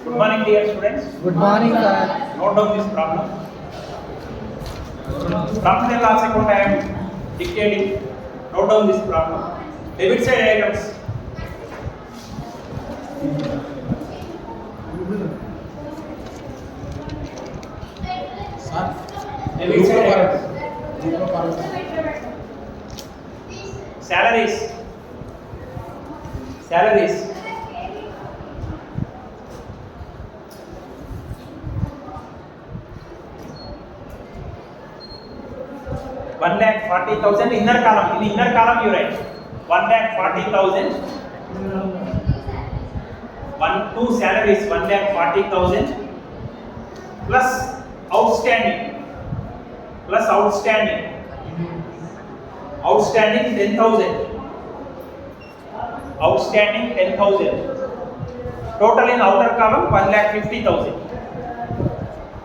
Good morning, dear students. Good morning, sir. Note down this problem. Profit and loss account I am dictating. Note down this problem. Debit side items. Sir. Debit side items. Salaries. Salaries. One lakh 40,000 inner column. In inner column you write 1,40,000. Two salaries 1,40,000 plus outstanding. Plus outstanding. Outstanding 10,000. Outstanding 10,000. Total in outer column 1,50,000.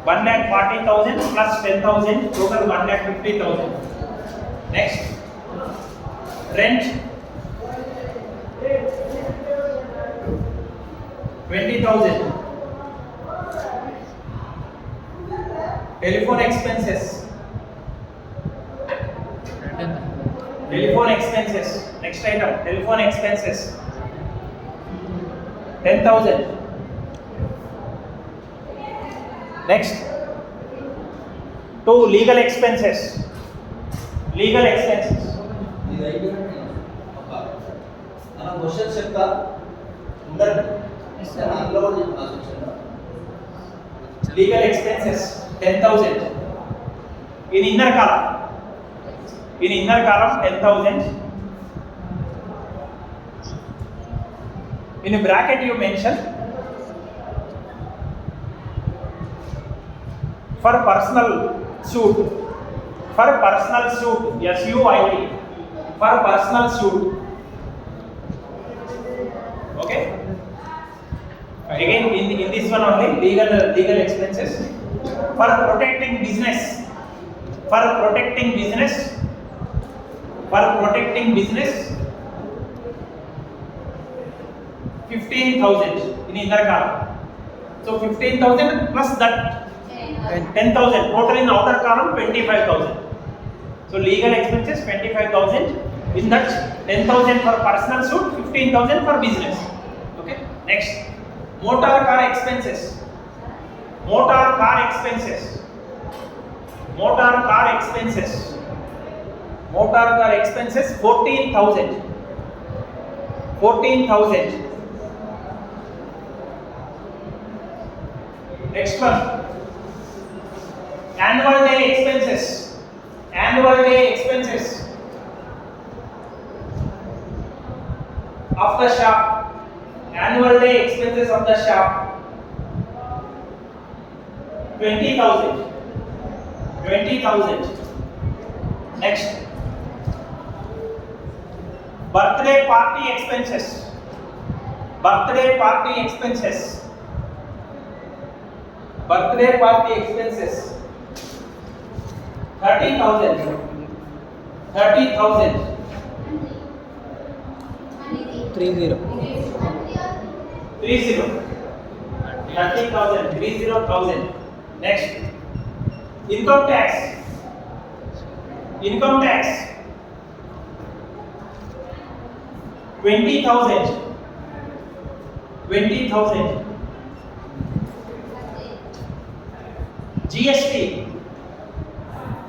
1,40,000 plus 10,000, total 1,50,000. Next, rent 20,000. Telephone expenses. Telephone expenses. Next item, telephone expenses 10,000. Next, two legal expenses. Legal expenses. Question చెప్తా ఉండదు అందులో కూడా Legal expenses 10,000. In inner column. In inner column 10,000. In a bracket you mention for personal suit. For personal suit, SUIT. For personal suit. Okay. Again, in this one only legal expenses for protecting business. For protecting business. For protecting business. 15,000 in inner column. So 15,000 plus that 10,000. Total in outer column 25,000. So legal expenses 25,000. In that 10,000 for personal suit, 15,000 for business. Okay. Next, motor car expenses. Motor car expenses. Motor car expenses. Motor car expenses 14,000. 14,000. Next one. Annual day expenses. Annual day expenses of the shop. Annual day expenses of the shop 20,000. 20,000. Next, birthday party expenses. Birthday party expenses. Birthday party expenses 30,000. 30,000. 30. 30,000. 30,000. Next, income tax. Income tax 20,000. 20,000. GST.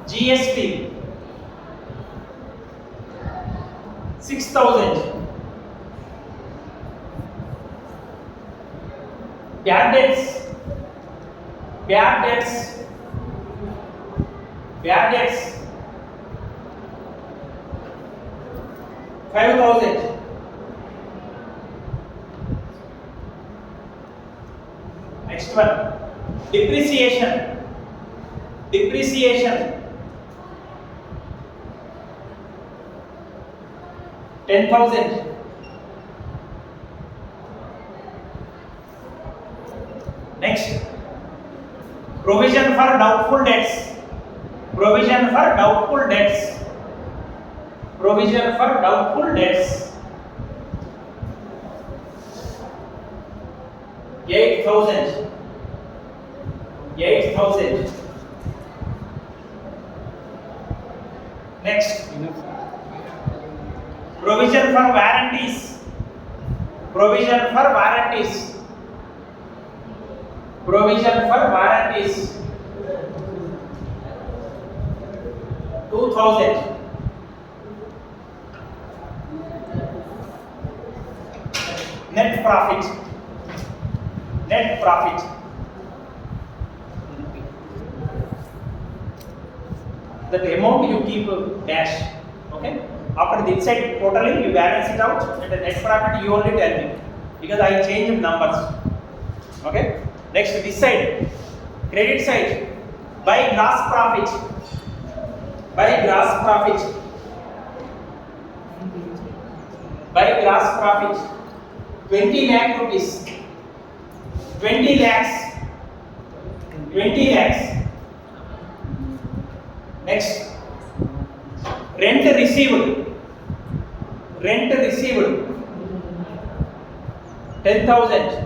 GST 6,000. Bad debts. Bad debts. Bad debts 5,000. Next one, depreciation. Depreciation 10,000. Next, provision for doubtful debts. Provision for doubtful debts. Provision for doubtful debts 8,000. 8,000. Next, provision for warranties. Provision for warranties. Provision for warranties. 2,000. Net profit. Net profit. That amount you keep dash. Okay. After the inside totally you balance it out, and the net profit you only tell me because I changed numbers. Okay. Next, this side, credit side, by gross profit. By gross profit. By gross profit. 20 lakh rupees. 20 lakhs. 20 lakhs. Next, rent received. Rent received. 10,000.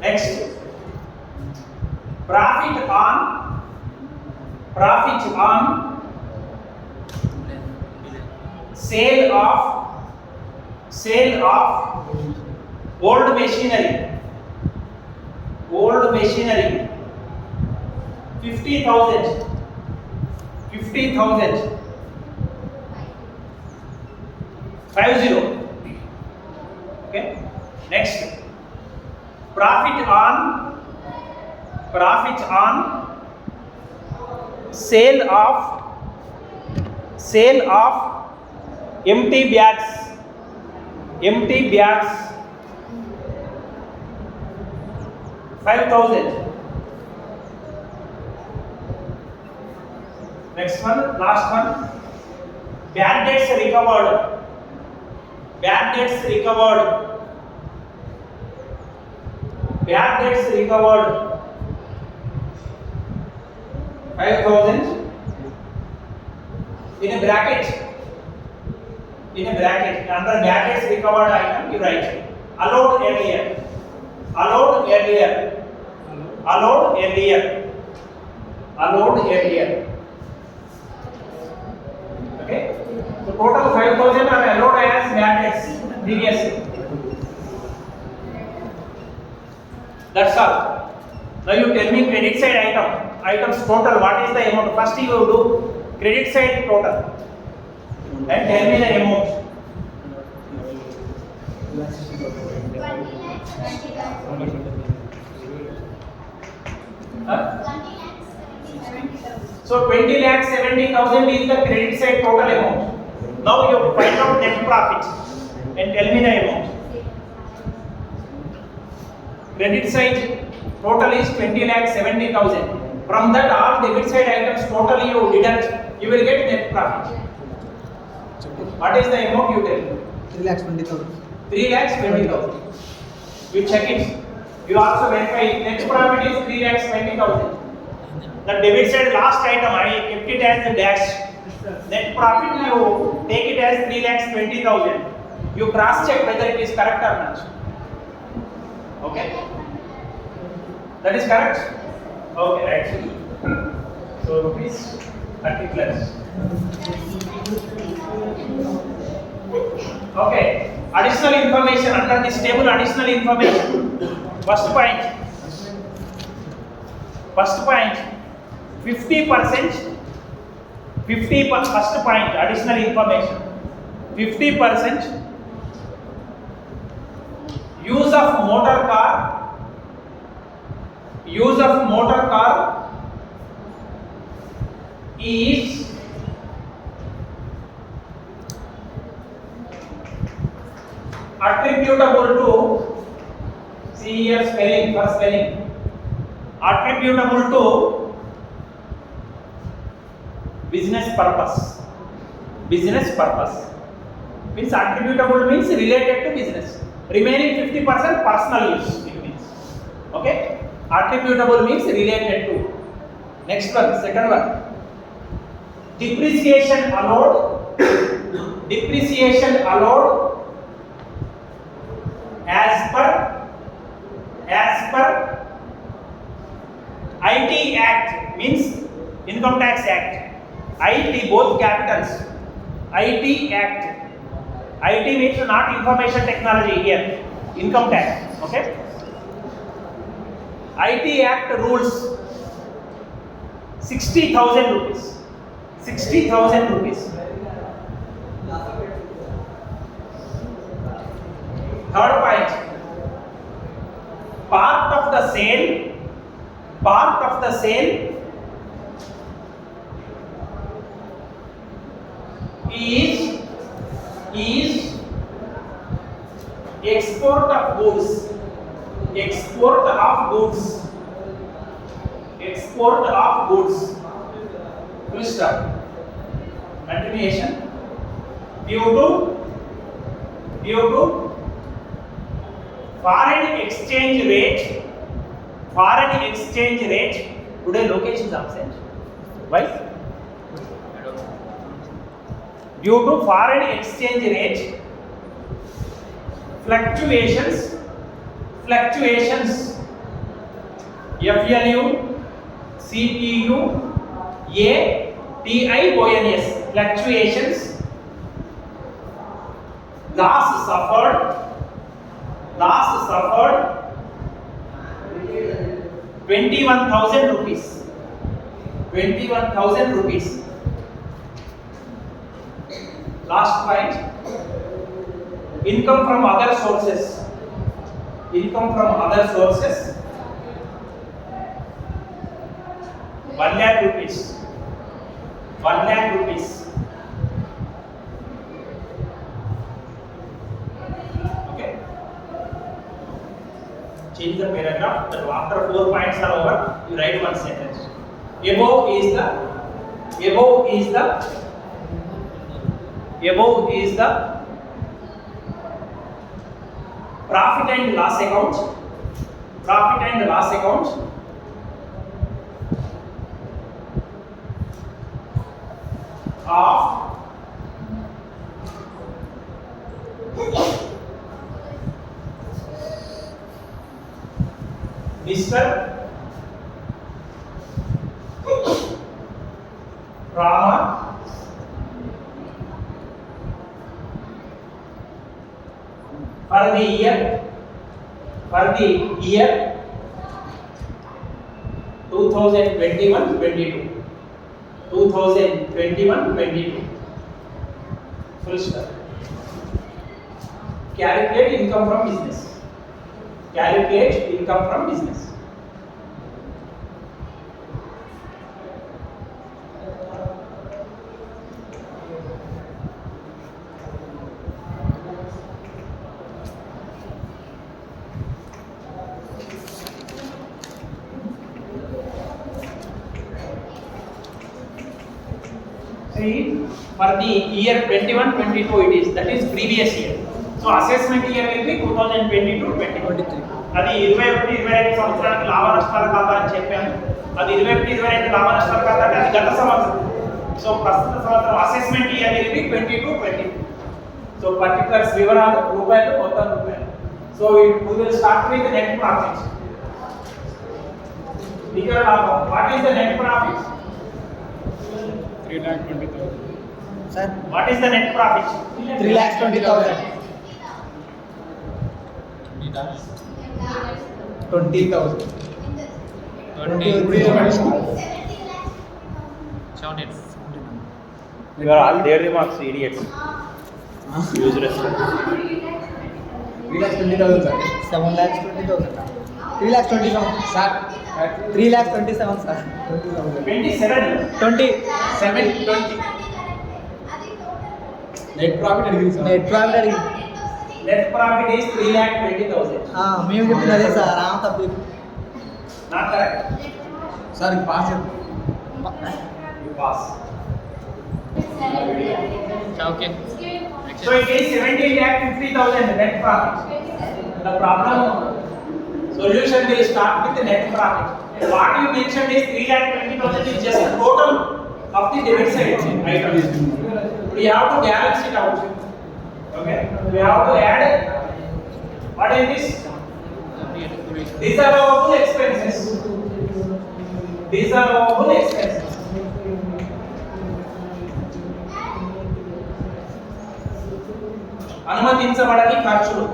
Next, profit on sale of old machinery. Old machinery. 50,000. 50,000. 50. Okay. Next, profit on sale of empty bags. Empty bags. 5,000. Next one, last one. Bad debts recovered. Bad debts recovered. Bad debts recovered. 5,000. In a bracket. In a bracket. Under bad debts recovered item, you write allowed earlier. Allowed earlier. Allowed earlier. Allowed earlier. Okay. So total 5,000 are allowed as bad debts previously. That's all. Now you tell me credit side items total. What is the amount? First you do credit side total and tell me the amount. 20 lakhs. So 20 lakh 70,000 is the credit side total amount. Now you find out net profit and tell me the amount. Credit side total is 20 lakh 70,000. From that all debit side items totally you deduct, you will get net profit. What is the amount you tell me? 3,20,000. 3 lakhs 20,000. You check it. You also verify net profit is 3 lakhs 20,000. The debit side last item I kept it as a dash. Net profit you take it as 3 lakhs 20,000. You cross check whether it is correct or not. Okay? That is correct? Okay, right. So rupees 30 plus. Okay. Additional information under this table. Additional information. First point. 50%. First point. Additional information. 50% use of motor car is attributable to, see here spelling, for spelling, attributable to business purpose. Business purpose means attributable means related to business. Remaining 50% personal use it means. Okay? Attributable means related to. Next one, second one. Depreciation allowed as per IT Act means Income Tax Act. IT both capitals. IT Act. IT means not information technology here. Income tax. Okay. IT Act rules 60,000 rupees. 60,000 rupees. Third point. Part of the sale is export of goods. Full stop. Continuation. Due to foreign exchange rate. Today location is absent. Why? Due to foreign exchange rate fluctuations. FLU, CPU, ATIONS. Fluctuations. Loss suffered. 21,000 rupees. 21,000 rupees. Last point. Income from other sources. 1 lakh rupees. 1 lakh rupees. Okay. Change the paragraph. After 4 points are over, you write one sentence. Above is the profit and loss account. Of Mr. Rama for the year 2021-22. Full stop. Calculate income from business. See, for the year 21-22 it is, that is previous year. So assessment year will be 2022-23. అది 21-22 సంవత్సరానికి లాభ నష్టాల ఖాతా అని చెప్పాను. అది 21-22 లాభ నష్టాల ఖాతా అంటే అది గత సంవత్సరం. సో ప్రస్తుత సంవత్సరం assessment year will be 22-23. So particulars వివరాలు రూపాయలు మొత్తం రూపాయలు. So we will start with the net profit. నికర లాభం. What is the net profit? 3,20,000. Sir, What is the net profit? 3,20,000. 20,000. 17. You are all their remarks, idiots. Useless. 3,20,000, sir. 7,20,000. 3,27,000, sir. 3,27,000, sir. 27. 20. Net profit అడిగింది, sir. Net profit అడిగింది. Net profit is 3,20,000. మేము చెప్పింది అదే sir. Rama తప్పు. Not correct. Sir pass You pass. Okay. So it is 17,50,000 net profit. The problem solution will start with the net profit. What you mentioned is 3,20,000 is just the total of the debit side items. We have to balance it out. Okay. We have to add. What is this? These are allowable expenses. These are allowable expenses. అనుమతించబడని ఖర్చులు.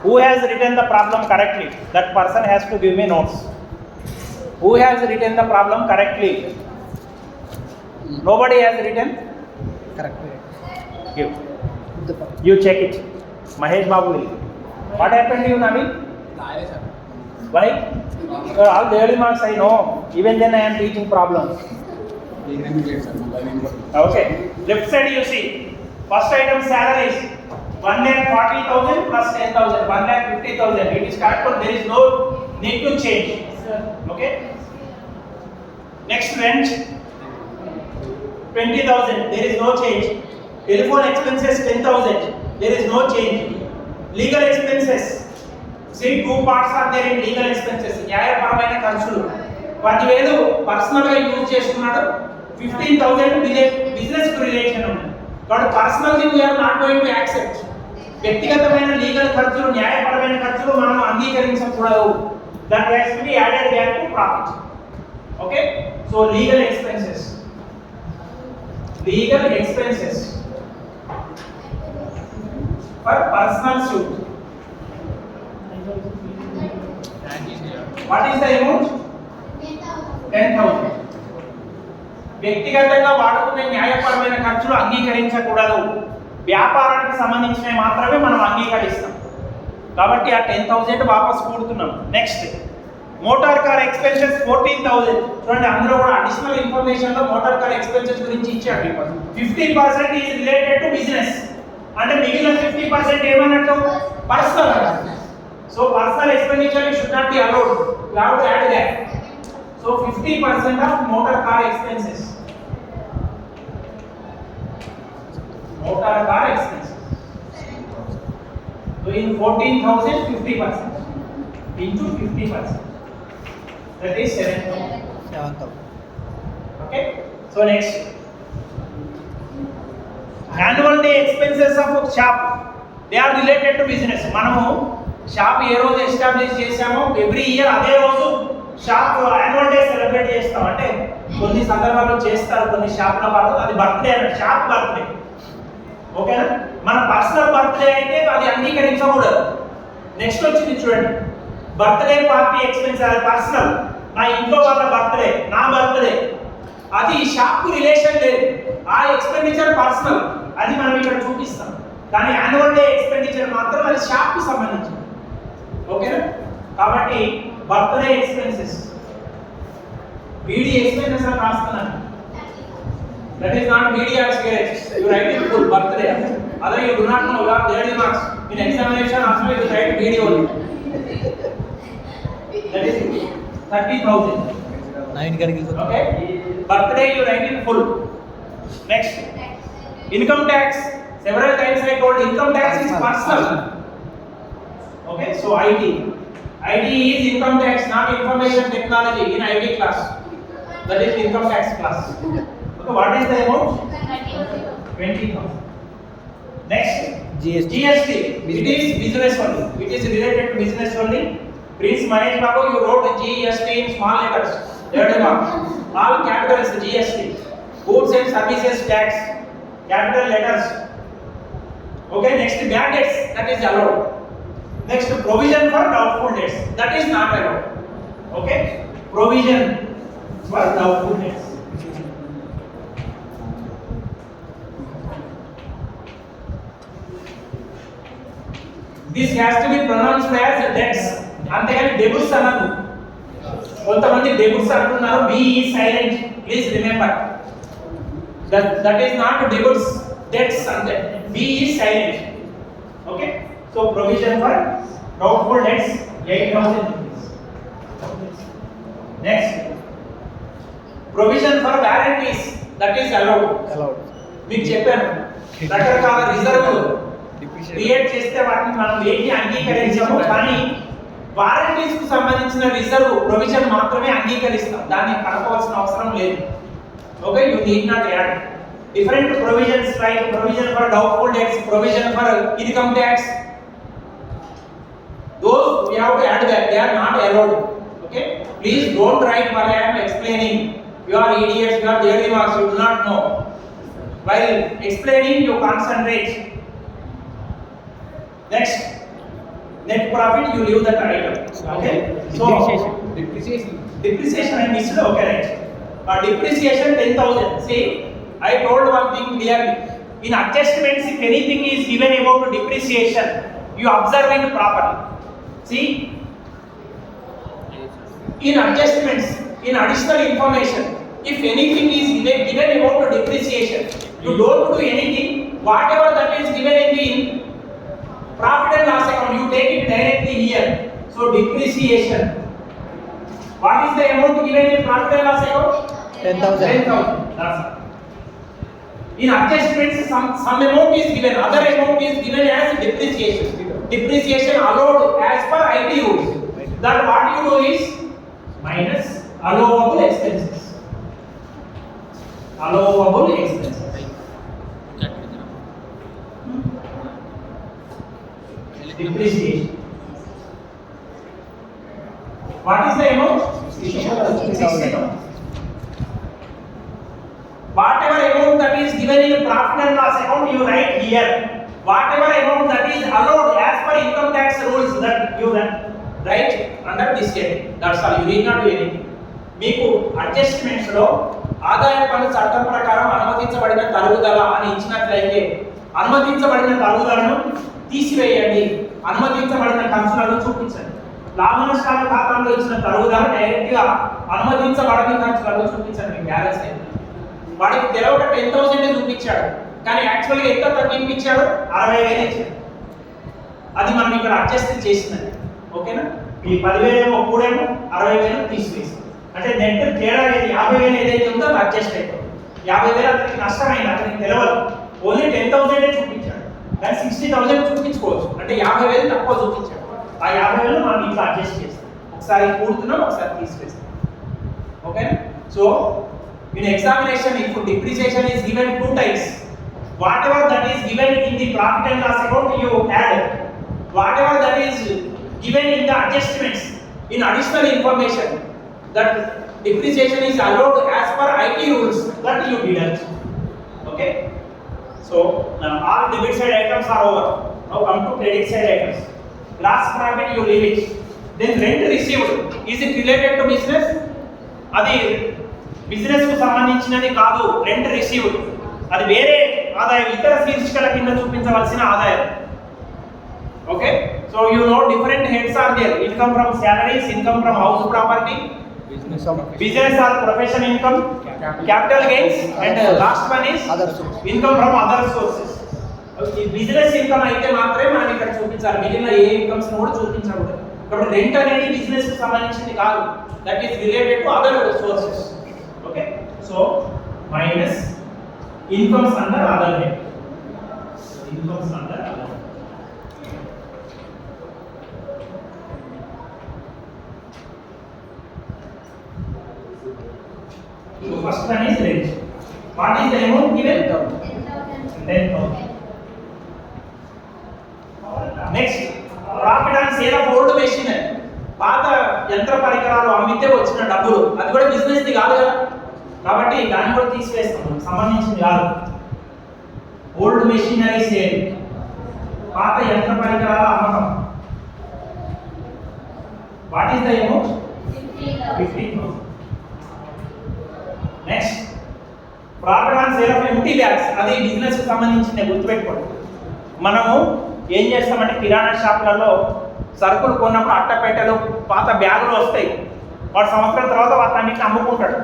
Who has written the problem correctly? That person has to give me notes. Who has written the problem correctly? Nobody has written? Correct. Give. You check it. Mahesh Babu will. What happened to you, Naveen? Why? All the early marks I know. Even then I am teaching problems. Okay. Left side you see. First item salaries. 1,40,000 plus 10,000. 1,50,000. It is correct, but there is no need to change. Okay. Next rent. 20,000. There is no change. Telephone expenses 10,000. There is no change. Legal expenses. See, two parts are there in legal expenses. న్యాయపరమైన ఖర్చులు 10,000 personal గా use చేసుకున్నాడు. 15,000 business కు relation ఉంది. కాబట్టి personal we are not going to accept. వ్యక్తిగతమైన legal ఖర్చులు, న్యాయపరమైన ఖర్చులు మనం అంగీకరించకూడదు. That has to be added back to profit. Okay, so legal expenses. Legal expenses for personal suit. What is the amount? 10,000. వ్యక్తిగతంగా వాడుకునే న్యాయపరమైన ఖర్చులు అంగీకరించకూడదు. వ్యాపారానికి సంబంధించినవి మాత్రమే మనం అంగీకరిస్తాం. కాబట్టి ఆ 10,000 వాపస్ కూడుతున్నాం. Next motor car expenses 14,000. చూడండి, అందులో కూడా అడిషనల్ ఇన్ఫర్మేషన్ లో మోటార్ కార్ ఎక్స్పెన్సెస్ గురించి ఇచ్చాడు. 15% ఈజ్ రిలేటెడ్ టు బిజినెస్. అంటే మిగిలిన 50% ఏమన్నట్టు? Personal. So personal expenditure should not be allowed. You have to add that. So 50% of motor car expenses. Motor car expenses. So in 14,000 50% into 50%. That is 7,000. Okay. So next, annual day expenses of shop. They are related to business. మనము shop ఏ రోజు establish చేసామో every year అదే రోజు shop annual day celebrate చేస్తాం. అంటే కొన్ని సందర్భాల్లో చేస్తారు కొన్ని షాప్ల వాళ్ళు. అది బర్త్డే అన్నట్టు, షాప్ బర్త్డే. ఓకేనా? మన పర్సనల్ బర్త్డే అయితే అది అంగీకరించకూడదు. నెక్స్ట్ వచ్చింది చూడండి, బర్త్డే పార్టీ ఎక్స్పెన్స్. అది పర్సనల్. నా ఇంట్లో వాళ్ళ బర్త్డే, నా బర్త్డే, అది షాప్ కు రిలేషన్ లేదు. ఆ ఎక్స్పెండిచర్ పర్సనల్, అది మనం ఇక్కడ చూపిస్తాం. కానీ యాన్యువల్ డే ఎక్స్పెండిచర్ మాత్రం అది షాప్ కు సంబంధించింది. ఓకేనా? కాబట్టి బర్త్డే ఎక్స్పెన్సెస్, బీడీ ఎక్స్పెన్సెస్ అని రాస్తున్నాను. That is not BD or cigarettes. You write in full birthday. అదే you do not know you have 30 marks in examination. Also you write BD only. That is 30,000. Okay. Birthday you write in full. Next, income tax. Several times I told income tax is personal. Okay. So IT is income tax, not information technology in IT class. That is income tax class. Okay. What is the amount? 20,000. Next, GST. It is business only. It is related to business only. Prince Mahesh Babu, you wrote GST in small letters. All capitals GST. Goods and services tax, capital letters. Okay, next bad debts, that is allowed. Next, provision for doubtful debts, that is not allowed. Okay, provision for doubtful debts. This has to be pronounced as debts. అంతేగాని debits అన్నది. కొంతమంది debits అంటున్నారు. B is silent, please remember that is not debits, debts అంటే B is silent. Okay, so provision for doubtful debts 8,000 rupees. Next, provision for warranties, that is allowed. మీకు చెప్పాను, రకరకాల reserve create చేస్తే వాటిని మనం ఏంటి అంగీకరించాము. కానీ వారంటీస్ కు సంబంధించిన రిజర్వ్ ప్రొవిజన్ మాత్రమే అంగీకరిస్తాం. దాన్ని కలపవలసిన అవసరం లేదు. Okay, you need not add. different provisions like provision for doubtful debts, provision for income tax. Those we have to add that they are not allowed. Okay, please don't write while I am explaining. You are idiots, you are daily marks, you do not know. While explaining, you concentrate. Next, net profit, you leave that item. Okay, so depreciation I missed. Okay, right. Depreciation 10,000. See, I told one thing clearly. In adjustments, if anything is given about depreciation, you observe it properly. See, in adjustments, in additional information, if anything is given about depreciation, you don't do anything. Whatever that is given in the profit and loss account, you take it directly here. So depreciation. What is the amount given in profit and loss account? 10,000. 10,000. That's all. In adjustments, some amount is given, other amount is given as depreciation. Depreciation allowed as per IT rules. That what you do is minus allowable expenses. Allowable expenses. Depreciation. What is the amount? 60,000. Whatever amount that is given in profit and loss account, you write here. Whatever amount that is allowed as per income tax rules, that you write under this heading. That's all. You need not do anything. మీకు adjustments లో ఆదాయ పన్ను చట్టం ప్రకారం అనుమతించబడిన తరుగుదల అని ఇచ్చినట్లయితే అనుమతించబడిన తరుగుదలను తీసివేయండి, అనుమతించబడిన ఖర్చులను చూపించండి. లాభ నష్టాల ఖాతాలో ఇచ్చిన తరుగుదల డైరెక్ట్ గా అనుమతించబడని ఖర్చులను చూపించండి. బ్యాలెన్స్ అయితే వాడికి తెలవక 10,000 చూపించాడు, కానీ యాక్చువల్గా ఎంత తగ్గించాడు? 60,000 ఇచ్చాడు. అది మనం ఇక్కడ అడ్జస్ట్ చేసినది. ఓకేనా? ఈ 10,000 కూడేమో 60,000 తీసివేసి, అంటే నెట్ తేడా ఏది 50,000 ఏదైతే ఉందో అది అడ్జస్ట్ అయిపోతుంది. 50,000 అతనికి నష్టమైంది, అతనికి తెలవదు. ఓన్లీ 10,000 చూపించాడు, కానీ 60,000 చూపించుకోవచ్చు. అంటే 50,000 తక్కువ చూపించాడు. ఆ 50,000 మనం ఇట్లా అడ్జస్ట్ చేస్తాం. ఒకసారి కూడుతున్నాం, ఒకసారి తీసివేస్తాం. ఓకేనా? So in examination, if depreciation is given 2 times, whatever that is given in the profit and loss account, you add. Whatever that is given in the adjustments, in additional information, that depreciation is allowed as per IT rules, that you deduct. Okay? So now all debit side items are over. Now come to credit side items. Gross profit, you leave it. Then rent received, is it related to business? Adi business కు సంబంధించినది కాదు. Rent received అది వేరే ఆదాయం, ఇతర శీర్షికల కింద చూపించవలసిన ఆదాయం. Okay, so you know different heads are there. Income from salaries, income from house property, business or profession income, capital gains, and last one is income from other sources. ఈ business income అయితే మాత్రమే మనం ఇక్కడ చూపించాలి, మిగిలిన ఏ incomes కూడా చూపించకూడదు. కాబట్టి రెంట్ అనేది బిజినెస్ కు సంబంధించింది కాదు, that is related to other sources. Okay, so minus incomes under other head. Incomes under other head. So first one is rent. What is the amount given? 10,000. Next, profit on sale of old machinery. పాత యంత్ర పరికరాలు అమ్మితే వచ్చిన డబ్బులు, అది కూడా business the కాదు కదా, కాబట్టి దాన్ని కూడా తీసివేస్తాం, సంబంధించింది కాదు. ఓల్డ్ మెషినరీ సేల్, పాత యంత్ర పరికరాల అమ్మకం. What is the amount? 15,000. Next, profit on sale of empty bags, అది బిజినెస్ కి సంబంధించింది, గుర్తుపెట్టుకోండి. మనము ఏం చేస్తామంటే కిరాణా షాపులలో సరుకులు కొన్నప్పుడు అట్టపెట్టెలు, పాత బ్యాగులు వస్తాయి. వాడు సంవత్సరం తర్వాత వాటన్నిటిని అమ్ముకుంటాడు,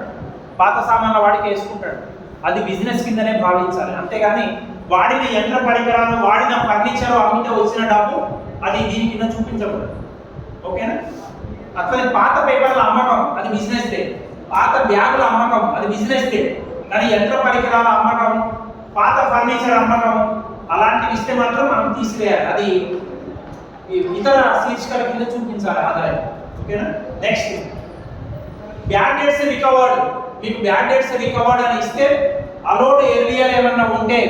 పాత సామాన్ల వాడికి వేసుకుంటాడు. అది బిజినెస్ కిందనే భావించాలి, అంతేగాని వాడిన యంత్ర పరికరాలు, వాడిన ఫర్నిచర్ అమ్మితే వచ్చిన డబ్బు అది దీని కింద చూపించకూడదు. ఓకేనా? అట్లనే పాత పేపర్ల అమ్మకం, అది బిజినెస్ డే. పాత బ్యాగుల అమ్మకం, అది బిజినెస్ డే. కానీ యంత్ర పరికరాల అమ్మకం, పాత ఫర్నిచర్ అమ్మకం అలాంటివి ఇస్తే మాత్రం మనం తీసివేయాలి, అది ఇతర శీర్షికల కింద చూపించాలి ఆదాయం. ఓకేనా? Next, bad debts recovered. మీకు బ్యాడ్ డెట్స్ రికవర్డ్ అని ఇస్తే అలోడ్ ఎర్లియర్ ఏమన్నా ఉంటే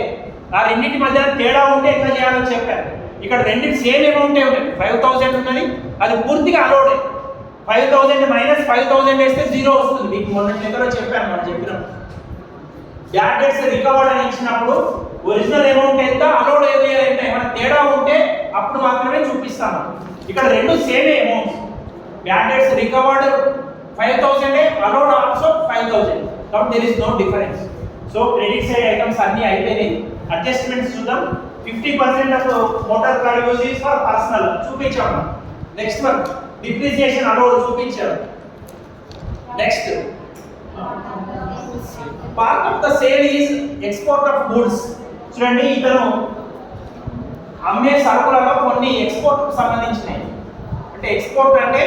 ఆ రెండింటి మధ్య తేడా ఉంటే ఎట్లా చేయాలో చెప్పారు. ఇక్కడ రెండింటి సేమ్ అమౌంటే ఉన్నాయి. 5000 ఉన్నది, అది పూర్తిగా అలోడే. 5000 మైనస్ 5000 వేస్తే 0 వస్తుంది. మీకు మొన్న లెక్కలో చెప్పాను, మనం చెప్పినాం. బ్యాడ్ డెట్స్ రికవర్డ్ అని ఇచ్చినప్పుడు ఒరిజినల్ అమౌంట్ ఎంత, అలోడ్ ఎర్లియర్ ఎంత, ఏమైనా తేడా ఉంటే అప్పుడు మాత్రమే చూపిస్తాను. ఇక్కడ రెండు same amounts. Bad debts recovered 5000, allowed also 5000. కాబట్టి there is no difference. So credit side items అన్ని అయిపోయినాయి. అడ్జస్ట్మెంట్స్ చూద్దాం. 50% of motor car use is for personal చూపించాము. నెక్స్ట్ వన్ డిప్రిసియేషన్ అలోడ్ చూపించారు. Next part of the sale is export of goods. చూడండి, ఇతను అమ్మే సరుకులలో కొన్ని ఎక్స్పోర్ట్ కు సంబంధించినవి. అంటే ఎక్స్పోర్ట్ అంటే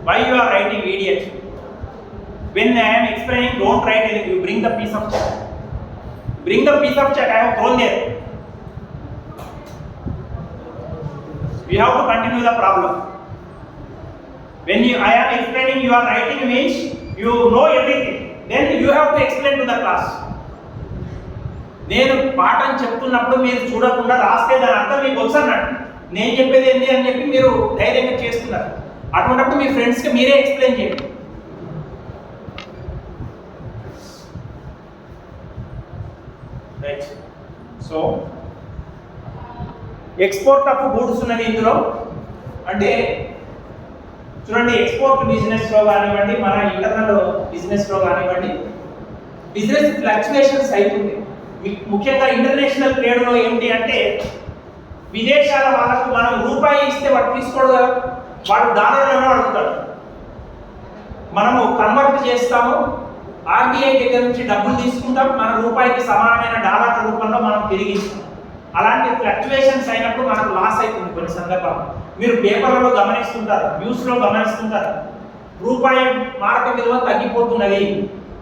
why you are writing idiot? When I am explaining, don't write anything. You bring the piece of check. Bring the piece of check. I have thrown there. We have to continue the problem. When I am explaining, you are writing means you know everything. Then you have to explain to the class. నేను పాఠం చెప్తున్నప్పుడు మీరు చూడకుండా రాస్తే దాని అర్థం మీకు వచ్చన్నట్టు. నేను చెప్పేది ఏంటి అని చెప్పి మీరు ధైర్యంగా చేస్తున్నారు. అటువంటిప్పుడు మీ ఫ్రెండ్స్కి మీరే ఎక్స్ప్లెయిన్ చేయండి. Right. So export of goods ఉన్నది ఇందులో. అంటే చూడండి, ఎక్స్పోర్ట్ బిజినెస్లో కానివ్వండి, మన ఇంటర్నల్ బిజినెస్లో కానివ్వండి, బిజినెస్ ఫ్లక్చువేషన్స్ అవుతుంది. ముఖ్యంగా ఇంటర్నేషనల్ ట్రేడ్లో ఏంటి అంటే విదేశాల వాళ్ళకు మనం రూపాయి ఇస్తే వాడు తీసుకోడు కదా, వాడు డాలర్లను అడుగుతాడు. మనము కన్వర్ట్ చేస్తాము, ఆర్బీఐ దగ్గర నుంచి డబ్బులు తీసుకుంటాం, మన రూపాయికి సమానమైన డాలర్ల రూపంలో మనం తిరిగి ఇస్తాం. అలాంటి ఫ్లక్చువేషన్స్ అయినప్పుడు మనకు లాస్ అవుతుంది కొన్ని సందర్భాలు. మీరు పేపర్లలో గమనిస్తుంటారు, న్యూస్లో గమనిస్తుంటారు, రూపాయి మారక విలువ తగ్గిపోతున్నది,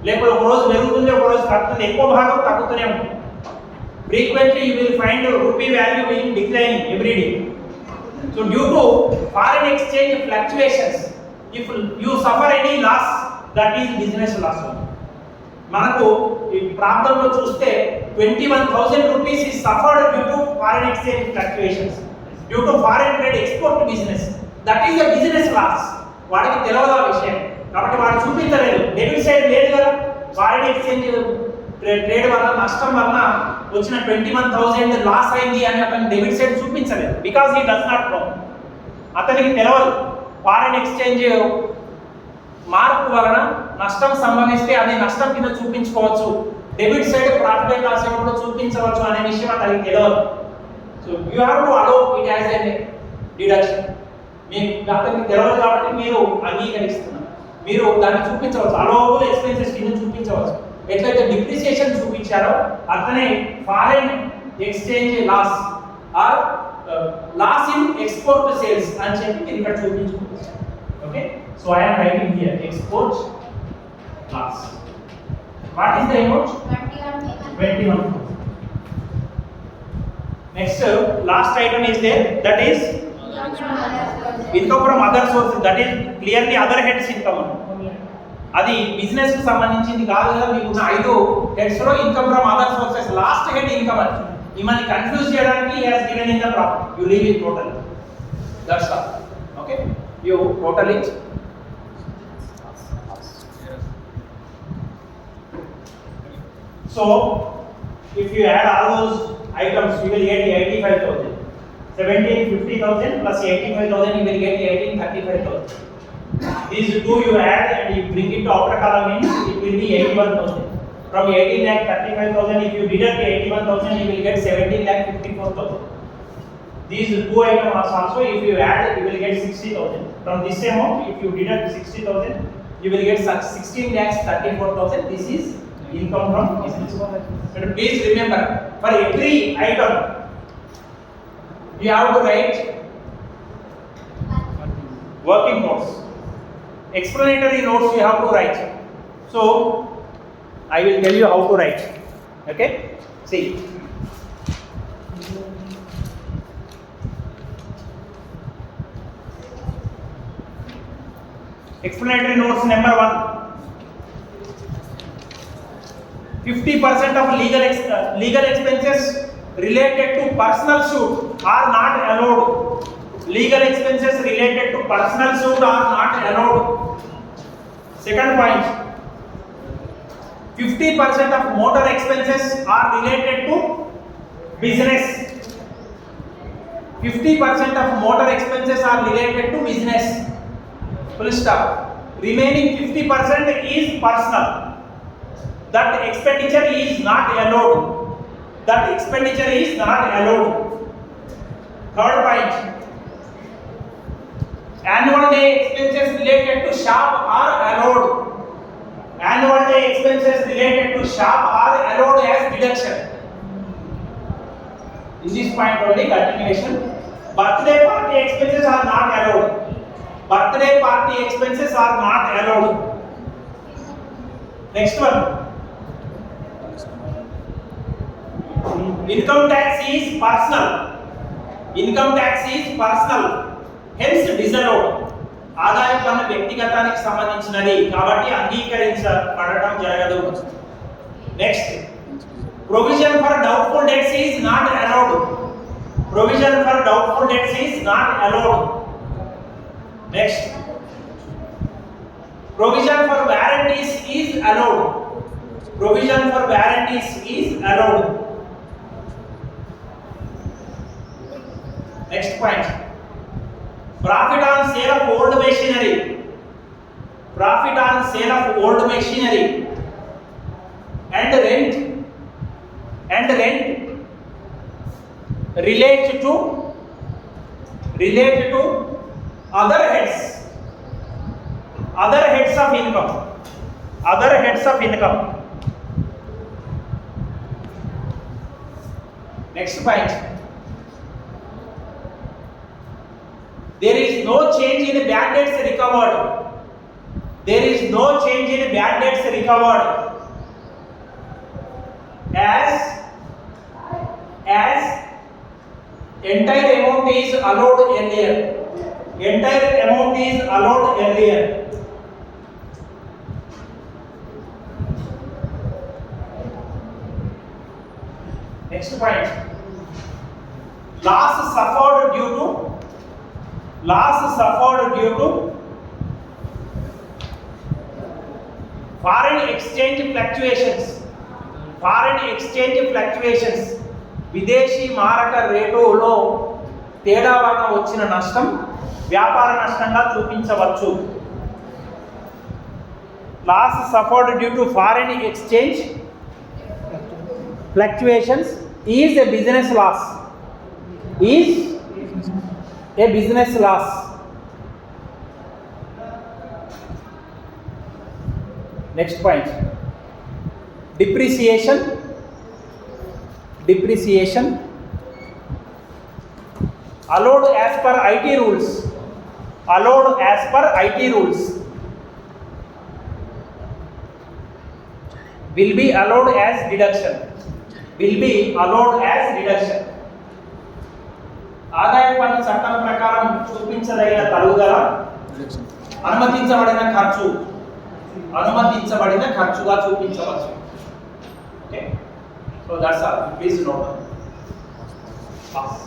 లేకపోతే ఒక రోజు పెరుగుతుంది, ఒక రోజు తగ్గుతుంది, ఎక్కువ భాగం తగ్గుతూనే ఉంటుంది. Frequently you will find rupee value being declining every day. So due to foreign exchange fluctuations, if you suffer any loss, that is business loss. మనకు ఈ ప్రాబ్లం లో చూస్తే 21,000 rupees is suffered due to foreign exchange fluctuations, due to foreign trade export business. That is a business loss. వాడికి తెలియదు ఆ విషయం, కాబట్టి వాడు చూపించలేదు. డెబిట్ సైడ్ లేదు కదా, ఫారిన్ ఎక్స్చేంజ్ ట్రేడ్ వల్ల నష్టం వల్ల వచ్చిన 21,000 లాస్ అయింది అని అతను డెబిట్ సైడ్ చూపించలేదు. Because he does not know, అతనికి తెలియదు. ఫారిన్ ఎక్స్చేంజ్ మార్పు వలన నష్టం సంభవిస్తే అది నష్టం కింద చూపించుకోవచ్చు, debit side profit and loss కూడా చూపించవచ్చు అనే విషయం అతనికి తెలియదు. So you have to allow it as a deduction. మీకు అతనికి తెలియదు కాబట్టి మీరు అంగీకరిస్తున్నారు, మీరు దాన్ని చూపించవచ్చు, అలోబుల్ ఎక్స్పెన్సెస్ కింద చూపించవచ్చు. ఎట్లయితే డిప్రిసియేషన్ చూపించారో అట్లనే foreign exchange loss or loss in export sales అని చెప్పి మీరు ఇక్కడ చూపించుకోవచ్చు. Okay, so I am writing here export loss. What is the amount? 21,000. Next last item is there, that is income from other sources. That is clearly other heads income. అది business కు సంబంధించింది కాదు కదా. మీకు 5 హెడ్స్ లో income from other sources, last head income అని. మిమ్మల్ని confuse చేయడానికి he has given in the problem. You leave it total. That's all. Okay, you total it. So if you add all those items, you will get 85,000. 50,000 plus 85,000, you will get 35,000. These two you add and you bring it to outer column, means it will be 81,000. From 18,35,000, if you deduct 81,000, you will get 17,54,000. These two items also, if you add, you will get 60,000. From this amount, if you deduct 60,000, you will get 16,34,000. This is income from business. But please remember, for every item, you have to write working notes. Explanatory notes you have to write. So I will tell you how to write. Okay, see, explanatory notes number 1, 50% of legal expenses related to personal suit are not allowed. Legal expenses related to personal suit are not allowed. Second point, 50% of motor expenses are related to business. 50% of motor expenses are related to business. Full stop. Remaining 50% is personal. That expenditure is not allowed. That expenditure is not allowed. Third point, annual day expenses related to shop are allowed. Annual day expenses related to shop are allowed as deduction. This is point only, continuation. Birthday party expenses are not allowed. Birthday party expenses are not allowed. Next one. Income tax is personal. Income tax is personal. Hence disallowed. ఆదాయ పన్ను వ్యక్తిగతానికి సంబంధించినది కాబట్టి అంగీకరించబడటం జరగదు. Next, provision for doubtful debts is not allowed. Provision for doubtful debts is not allowed. Next, provision for warranties is allowed. Provision for warranties is allowed. Next point, profit on sale of old machinery. Profit on sale of old machinery and rent relate to other heads of income. Other heads of income. Next point, there is no change in bad debts recovered. There is no change in bad debts recovered as entire amount is allowed earlier. Entire amount is allowed earlier. Next point, loss suffered due to foreign exchange fluctuations. విదేశీ మారక రేటులో తేడా వలన వచ్చిన నష్టం వ్యాపార నష్టంగా చూపించవచ్చు. Loss suffered due to foreign exchange fluctuations is a business loss. Next point, depreciation allowed as per IT rules. Will be allowed as deduction. ఆదాయ పన్ను చట్టం ప్రకారం చూపించదగిన తరుగుదల అనుమతించబడిన ఖర్చుగా చూపించవచ్చు. Okay, so that's all. Please note. Pass